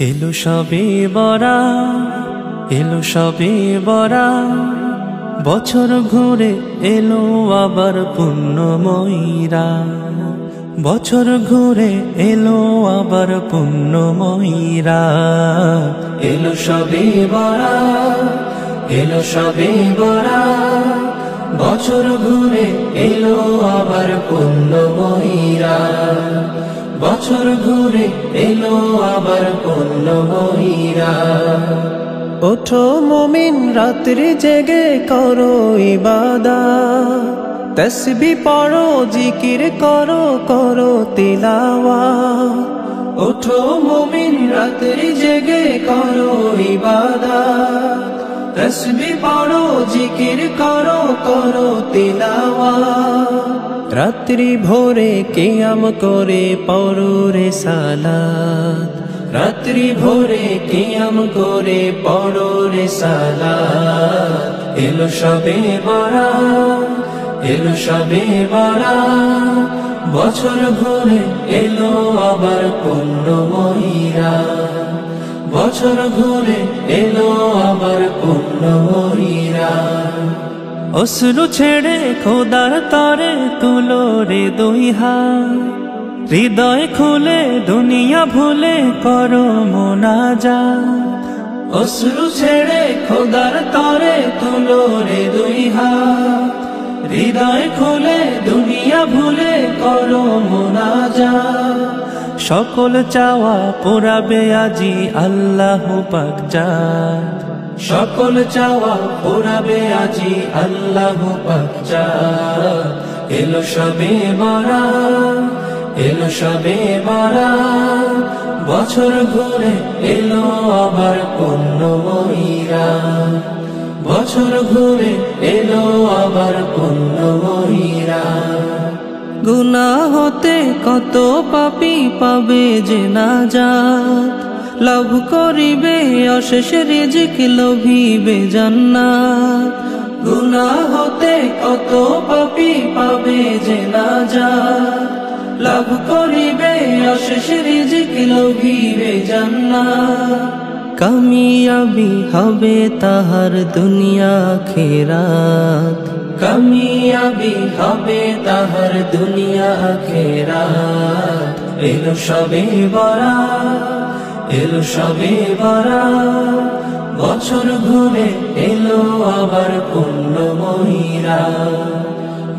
এলো সবে বরা, এলো সবে বরা, বছর ঘুরে এলো আবার পুণ্যময়ীরা। বছর ঘুরে এলো আবার পুণ্যময়ীরা। এলো সবে বরা, এলো সবে বরা, বছর ঘুরে এলো আবার পুণ্যময়ীরা। বছর ঘুরে এলো আবার পুণ্যময়ীরা। ওঠো মুমিন রাত্রি জেগে করো ইবাদত, তাসবিহ পড়ো জিকির করো করো তিলাওয়াত। ওঠো মুমিন রাত্রি জেগে করো ইবাদত, তাসবিহ পড়ো জিকির করো করো তিলাওয়াত। রাত্রি ভোরে কিয়াম করে পড়ো রিসালাত, রাত্রি ভোরে কিয়াম করে পড়ো রিসালাত। এলো সবে বরা, এলো সবে বরা, বছর ঘুরে এলো আবার পুণ্যময়ীরা। বছর ঘুরে এলো আবার পুণ্যময়ীরা। অশ্রু ছেড়ে খোদার তরে তুলো রে দুই হাত, হৃদয় খুলে দুনিয়া ভুলে করো মোনাজাত। অশ্রু ছেড়ে খোদার তরে তুলো রে দুই হাত, হৃদয় খুলে দুনিয়া ভুলে করো মোনাজাত। সকল চাওয়া পুরাবে আজি আল্লাহ পাক জাত, সকল চাওয়া পুরাবে আজি আল্লাহ পাক জাত। এলো সবে বরা, এলো সবে বরা, বছর ঘুরে এলো আবার পুণ্যময়ীরা। বছর ঘুরে এলো আবার পুণ্যময়ীরা। গুনাহ হতে কত পাপী পাবে যে নাজাত, লাভ করিবে অশেষ রিজিক লোভিবে জান্নাত। গুনাহ হতে কত পাপী পাবে যে নাজাত, লাভ করিবে অশেষ রিজিক লোভিবে জান্নাত। কামিয়াবি হবে তাহার দুনিয়া আখিরাত, কামিয়াবি হবে তাহার দুনিয়া আখিরাত। এলো সবে বরা, এলো সবে বরা, বছর ঘুরে এলো আবার পুণ্যময়ীরা।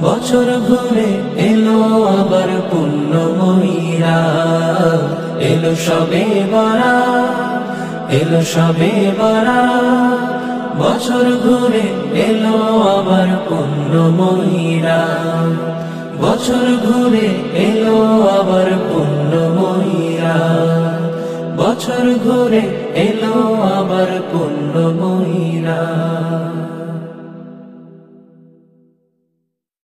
বছর ঘুরে এলো আবার পুণ্যময়ীরা। এলো সবে বরা, এলো সবে বরা, বছর ঘুরে এলো আবার পুণ্যময়ীরা। বছর ঘুরে এলো আবার পুণ্যময়ীরা। বছর ঘুরে এলো আবার পুণ্যময়ীরা।